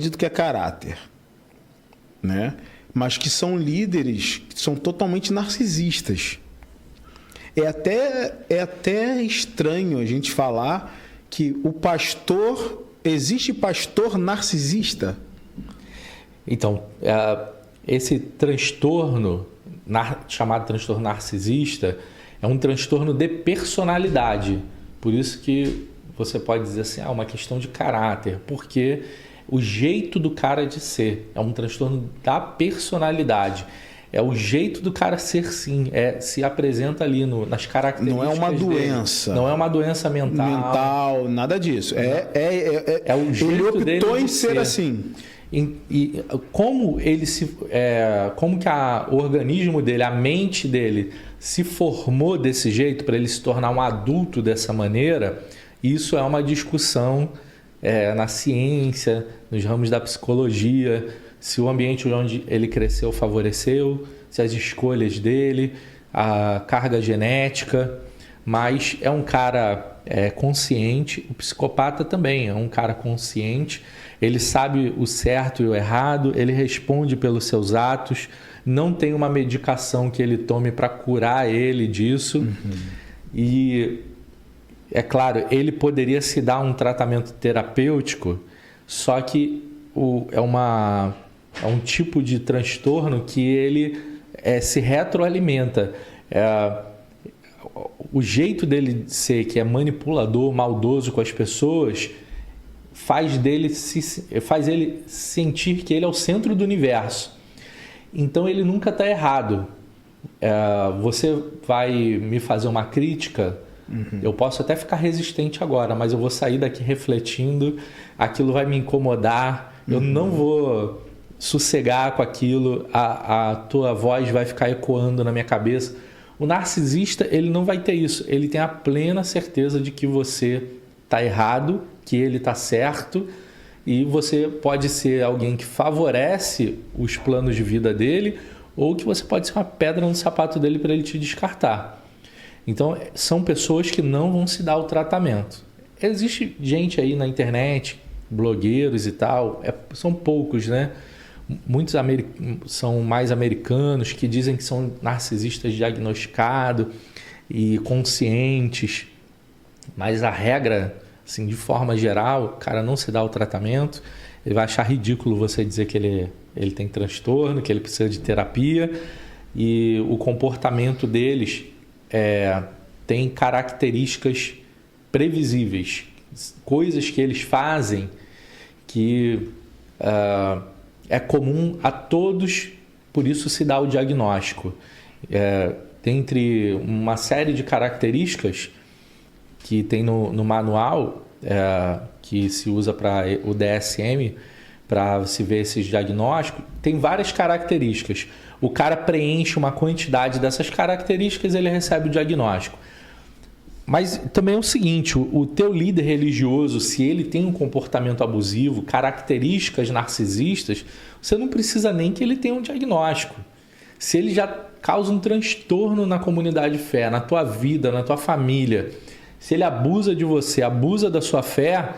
acredito que é caráter, né? Mas que são líderes que são totalmente narcisistas. É até estranho a gente falar que o pastor... Existe pastor narcisista? Então, esse transtorno, chamado transtorno narcisista, é um transtorno de personalidade. Por isso que você pode dizer assim, uma questão de caráter, porque o jeito do cara de ser é um transtorno da personalidade. É o jeito do cara ser, sim. Se apresenta ali nas características Não é uma dele. doença. Não é uma doença mental. Nada disso. É o jeito ele optou dele em de ser assim. E como como que o organismo dele, a mente dele se formou desse jeito para ele se tornar um adulto dessa maneira, isso é uma discussão na ciência, nos ramos da psicologia, se o ambiente onde ele cresceu favoreceu, se as escolhas dele, a carga genética, mas é um cara consciente. O psicopata também é um cara consciente, ele sabe o certo e o errado, ele responde pelos seus atos, não tem uma medicação que ele tome para curar ele disso. E é claro, ele poderia se dar um tratamento terapêutico, só que é um tipo de transtorno que ele se retroalimenta. O jeito dele de ser, que é manipulador, maldoso com as pessoas, faz ele sentir que ele é o centro do universo. Então ele nunca está errado. Você vai me fazer uma crítica, eu posso até ficar resistente agora, mas eu vou sair daqui refletindo, aquilo vai me incomodar, eu não vou sossegar com aquilo, a tua voz vai ficar ecoando na minha cabeça. O narcisista, ele não vai ter isso, ele tem a plena certeza de que você está errado, que ele está certo, e você pode ser alguém que favorece os planos de vida dele, ou que você pode ser uma pedra no sapato dele para ele te descartar. Então, são pessoas que não vão se dar o tratamento. Existe gente aí na internet, blogueiros e tal, são poucos, né? Muitos são mais americanos que dizem que são narcisistas diagnosticados e conscientes, mas a regra, assim, de forma geral, o cara não se dá o tratamento, ele vai achar ridículo você dizer que ele tem transtorno, que ele precisa de terapia, e o comportamento deles tem características previsíveis, coisas que eles fazem que é comum a todos, por isso se dá o diagnóstico. Dentre uma série de características que tem no manual, que se usa para o DSM, para se ver esses diagnósticos, tem várias características. O cara preenche uma quantidade dessas características, ele recebe o diagnóstico. Mas também é o seguinte, o teu líder religioso, se ele tem um comportamento abusivo, características narcisistas, você não precisa nem que ele tenha um diagnóstico. Se ele já causa um transtorno na comunidade de fé, na tua vida, na tua família, se ele abusa de você, abusa da sua fé,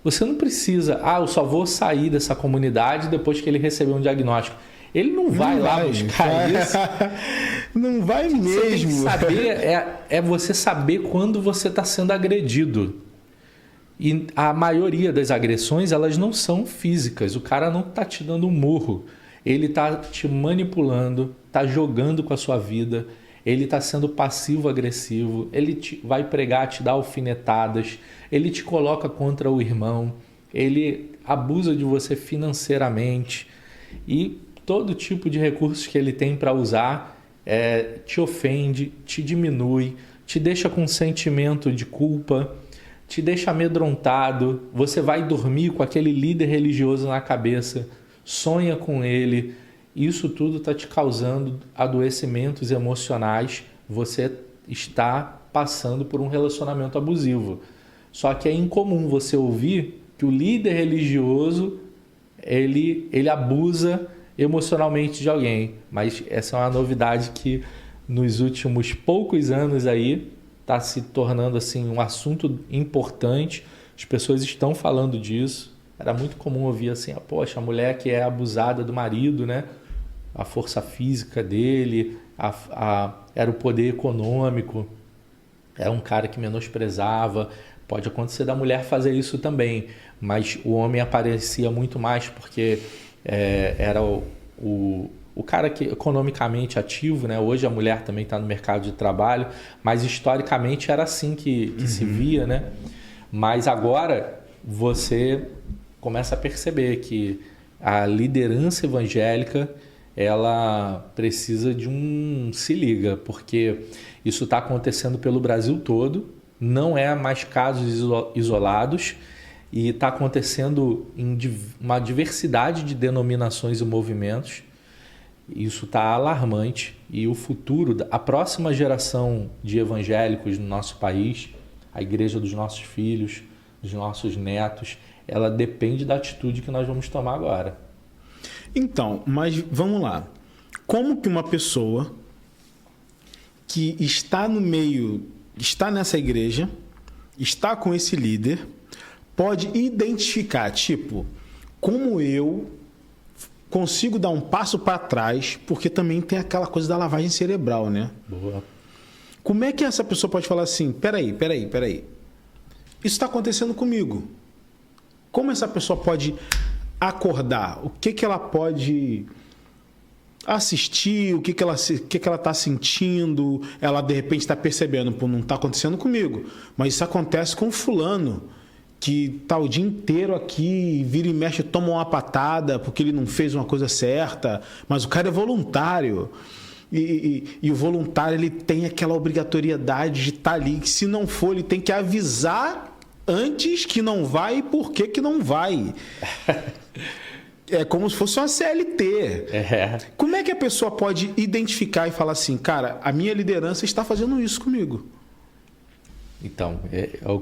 você não precisa, eu só vou sair dessa comunidade depois que ele receber um diagnóstico. Ele não vai lá buscar isso. Não vai mesmo. Você tem que saber, é você saber quando você está sendo agredido. E a maioria das agressões, elas não são físicas. O cara não está te dando um murro. Ele está te manipulando, está jogando com a sua vida. Ele está sendo passivo-agressivo. Ele vai pregar, te dar alfinetadas. Ele te coloca contra o irmão. Ele abusa de você financeiramente. E todo tipo de recursos que ele tem para usar te ofende, te diminui, te deixa com sentimento de culpa, te deixa amedrontado. Você vai dormir com aquele líder religioso na cabeça, sonha com ele. Isso tudo está te causando adoecimentos emocionais. Você está passando por um relacionamento abusivo. Só que é incomum você ouvir que o líder religioso ele abusa emocionalmente de alguém, mas essa é uma novidade que nos últimos poucos anos aí está se tornando assim um assunto importante. As pessoas estão falando disso, era muito comum ouvir assim, poxa, a mulher que é abusada do marido, né? A força física dele, era o poder econômico, era um cara que menosprezava. Pode acontecer da mulher fazer isso também, mas o homem aparecia muito mais porque era o cara que economicamente ativo, né? Hoje a mulher também está no mercado de trabalho, mas historicamente era assim que se via, né? Mas agora você começa a perceber que a liderança evangélica ela precisa de um se liga, porque isso está acontecendo pelo Brasil todo, não é mais casos isolados e está acontecendo em uma diversidade de denominações e movimentos. Isso está alarmante e o futuro, a próxima geração de evangélicos no nosso país, a igreja dos nossos filhos, dos nossos netos, ela depende da atitude que nós vamos tomar agora. Então, mas vamos lá. Como que uma pessoa que está no meio, está nessa igreja, está com esse líder, pode identificar, tipo, como eu consigo dar um passo para trás, porque também tem aquela coisa da lavagem cerebral, né? Boa. Como é que essa pessoa pode falar assim, peraí, isso está acontecendo comigo. Como essa pessoa pode acordar? O que ela pode assistir? O que ela está sentindo? Ela, de repente, está percebendo, pô, não está acontecendo comigo, mas isso acontece com fulano, que está o dia inteiro aqui, vira e mexe, toma uma patada porque ele não fez uma coisa certa, mas o cara é voluntário. E o voluntário ele tem aquela obrigatoriedade de estar ali, que se não for, ele tem que avisar antes que não vai e por que não vai. É como se fosse uma CLT. Como é que a pessoa pode identificar e falar assim, cara, a minha liderança está fazendo isso comigo? Então,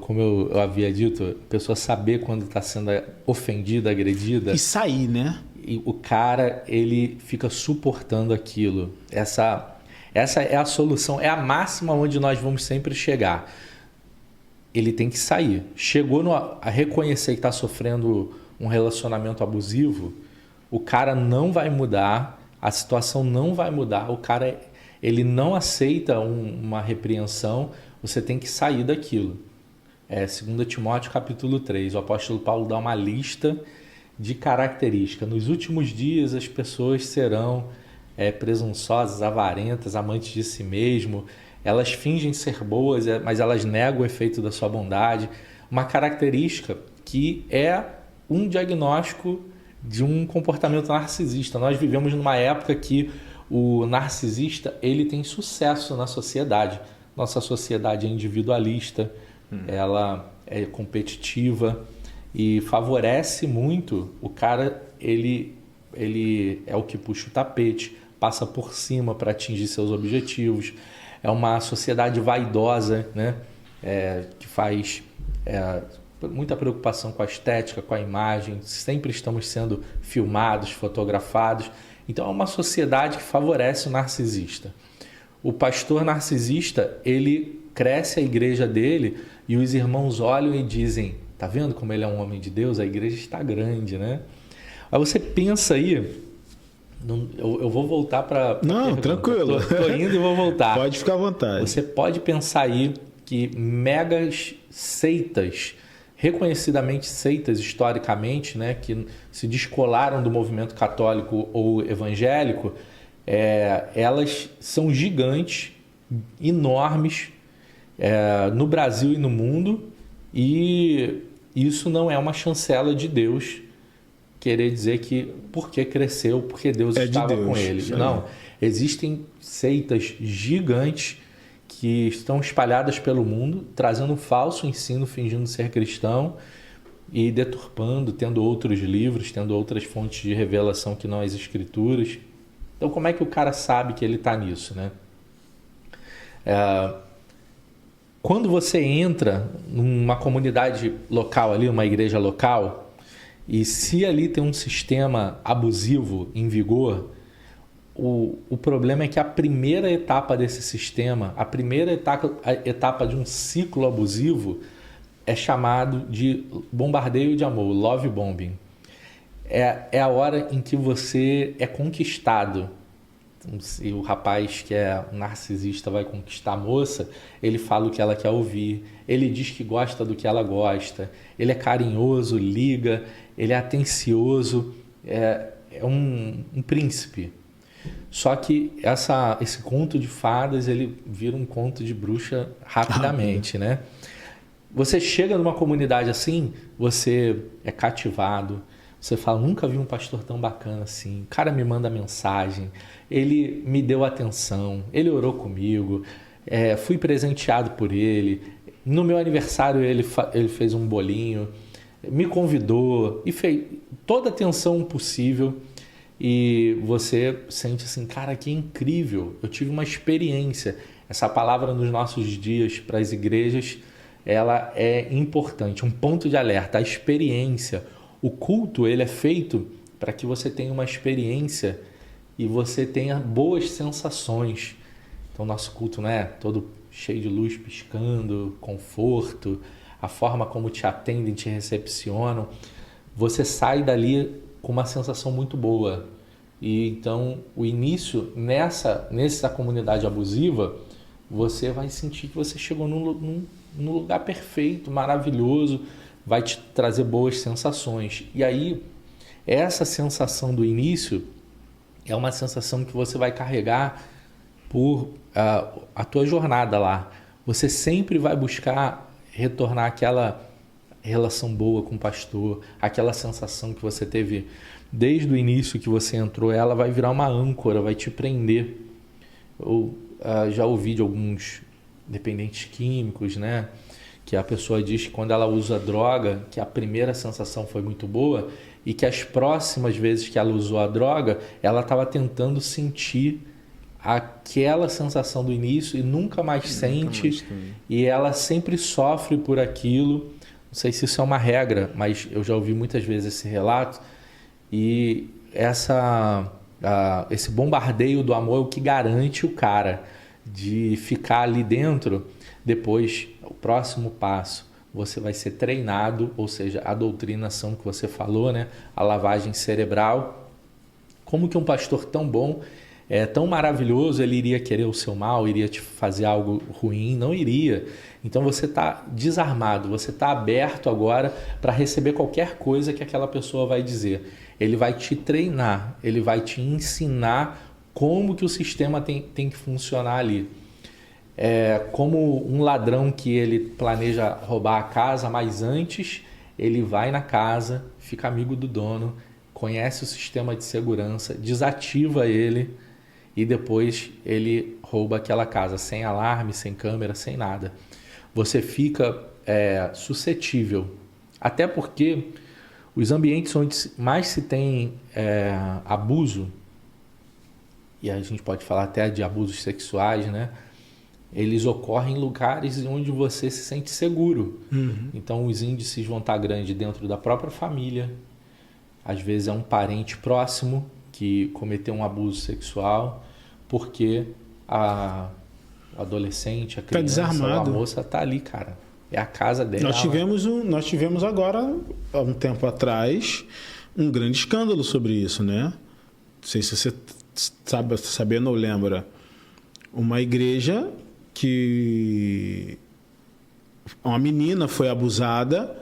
como eu havia dito, a pessoa saber quando está sendo ofendida, agredida. E sair, né? E o cara, ele fica suportando aquilo. Essa é a solução, é a máxima onde nós vamos sempre chegar. Ele tem que sair. Chegou a reconhecer que está sofrendo um relacionamento abusivo, o cara não vai mudar, a situação não vai mudar, o cara ele não aceita uma repreensão, você tem que sair daquilo. 2 Timóteo capítulo 3, o apóstolo Paulo dá uma lista de características. Nos últimos dias as pessoas serão presunçosas, avarentas, amantes de si mesmo, elas fingem ser boas, mas elas negam o efeito da sua bondade. Uma característica que é um diagnóstico de um comportamento narcisista. Nós vivemos numa época que o narcisista ele tem sucesso na sociedade. Nossa sociedade é individualista, ela é competitiva e favorece muito o cara, ele é o que puxa o tapete, passa por cima para atingir seus objetivos. É uma sociedade vaidosa, né? Que faz muita preocupação com a estética, com a imagem, sempre estamos sendo filmados, fotografados. Então é uma sociedade que favorece o narcisista. O pastor narcisista, ele cresce a igreja dele e os irmãos olham e dizem, tá vendo como ele é um homem de Deus? A igreja está grande, né? Aí você pensa aí, eu vou voltar para... Não, tranquilo. Tô indo e vou voltar. Pode ficar à vontade. Você pode pensar aí que megas seitas, reconhecidamente seitas historicamente, né, que se descolaram do movimento católico ou evangélico, elas são gigantes, enormes no Brasil e no mundo, e isso não é uma chancela de Deus querer dizer que porque cresceu, porque Deus estava com ele. Não, existem seitas gigantes que estão espalhadas pelo mundo, trazendo um falso ensino, fingindo ser cristão e deturpando, tendo outros livros, tendo outras fontes de revelação que não as escrituras. Então, como é que o cara sabe que ele está nisso, né? Quando você entra numa comunidade local ali, uma igreja local, e se ali tem um sistema abusivo em vigor, o problema é que a primeira etapa desse sistema, a primeira etapa de um ciclo abusivo, é chamado de bombardeio de amor, love bombing. É a hora em que você é conquistado. Então, se o rapaz que é um narcisista vai conquistar a moça, ele fala o que ela quer ouvir, ele diz que gosta do que ela gosta, ele é carinhoso, liga, ele é atencioso, é um príncipe. Só que esse conto de fadas, ele vira um conto de bruxa rapidamente, né? Você chega numa comunidade assim, você é cativado, você fala, nunca vi um pastor tão bacana assim, o cara me manda mensagem, ele me deu atenção, ele orou comigo, fui presenteado por ele, no meu aniversário ele fez um bolinho, me convidou e fez toda a atenção possível. E você sente assim, cara, que incrível, eu tive uma experiência. Essa palavra nos nossos dias para as igrejas, ela é importante, um ponto de alerta, a experiência. O culto, ele é feito para que você tenha uma experiência e você tenha boas sensações. Então, nosso culto não é todo cheio de luz piscando, conforto, a forma como te atendem, te recepcionam. Você sai dali com uma sensação muito boa. E então o início nessa comunidade abusiva, você vai sentir que você chegou num lugar perfeito, maravilhoso, vai te trazer boas sensações. E aí essa sensação do início é uma sensação que você vai carregar por a tua jornada lá. Você sempre vai buscar retornar àquela relação boa com o pastor, aquela sensação que você teve desde o início que você entrou, ela vai virar uma âncora, vai te prender. Eu já ouvi de alguns dependentes químicos, né, que a pessoa diz que quando ela usa droga, que a primeira sensação foi muito boa e que as próximas vezes que ela usou a droga, ela estava tentando sentir aquela sensação do início e nunca mais sente, e ela sempre sofre por aquilo. Não sei se isso é uma regra, mas eu já ouvi muitas vezes esse relato. E esse bombardeio do amor é o que garante o cara de ficar ali dentro. Depois, o próximo passo, você vai ser treinado, ou seja, a doutrinação que você falou, né? A lavagem cerebral. Como que um pastor tão bom, tão maravilhoso, ele iria querer o seu mal, iria te fazer algo ruim? Não iria. Então você está desarmado, você está aberto agora para receber qualquer coisa que aquela pessoa vai dizer. Ele vai te treinar, ele vai te ensinar como que o sistema tem que funcionar ali. Como um ladrão que ele planeja roubar a casa, mas antes ele vai na casa, fica amigo do dono, conhece o sistema de segurança, desativa ele e depois ele rouba aquela casa sem alarme, sem câmera, sem nada. Você fica suscetível, até porque os ambientes onde mais se tem abuso, e a gente pode falar até de abusos sexuais, né? Eles ocorrem em lugares onde você se sente seguro. Uhum. Então os índices vão estar grandes dentro da própria família. Às vezes é um parente próximo que cometeu um abuso sexual, porque o adolescente, a criança, a moça está ali, cara. É a casa dela. Nós tivemos agora, há um tempo atrás, um grande escândalo sobre isso, né? Não sei se você sabe, sabendo ou lembra. Uma igreja que uma menina foi abusada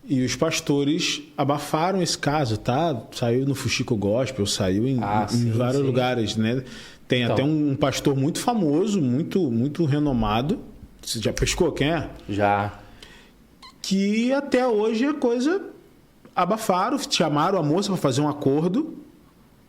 e os pastores abafaram esse caso, tá? Saiu no Fuxico Gospel, saiu em vários lugares, né? Tem então, até um pastor muito famoso, muito renomado. Você já pescou quem é? Já. Que até hoje a coisa abafaram, chamaram a moça para fazer um acordo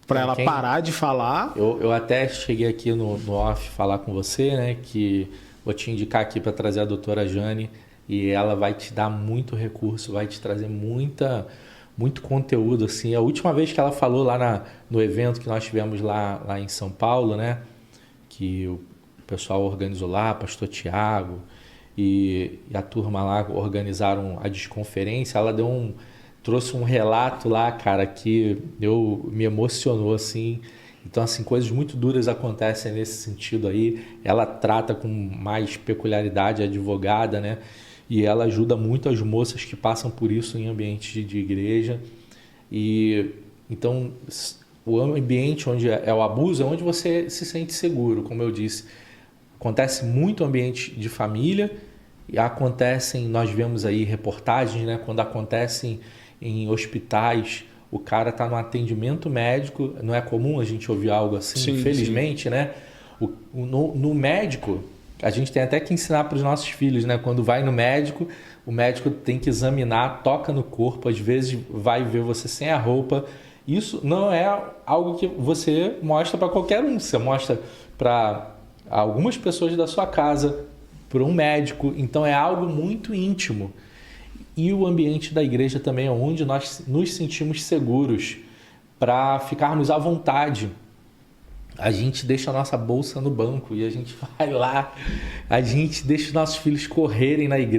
para ela parar de falar. Eu até cheguei aqui no off falar com você, né? Que vou te indicar aqui para trazer a doutora Jane e ela vai te dar muito recurso, vai te trazer muito conteúdo, assim. A última vez que ela falou lá no evento que nós tivemos lá em São Paulo, né? Que o pessoal organizou lá, pastor Tiago e a turma lá organizaram a desconferência, ela trouxe um relato lá, cara, que me emocionou, assim. Então, assim, coisas muito duras acontecem nesse sentido aí. Ela trata com mais peculiaridade, a advogada, né? e ela ajuda muito as moças que passam por isso em ambientes de igreja. E então o ambiente onde é o abuso é onde você se sente seguro, como eu disse. Acontece muito ambiente de família, e nós vemos aí reportagens, né, quando acontecem em hospitais, o cara está no atendimento médico, não é comum a gente ouvir algo assim, Sim, infelizmente, sim. Né? No médico, a gente tem até que ensinar para os nossos filhos, né? Quando vai no médico, o médico tem que examinar, toca no corpo, às vezes vai ver você sem a roupa. Isso não é algo que você mostra para qualquer um, você mostra para algumas pessoas da sua casa, para um médico, então é algo muito íntimo. E o ambiente da igreja também é onde nós nos sentimos seguros para ficarmos à vontade. A gente deixa a nossa bolsa no banco e a gente vai lá, a gente deixa os nossos filhos correrem na igreja.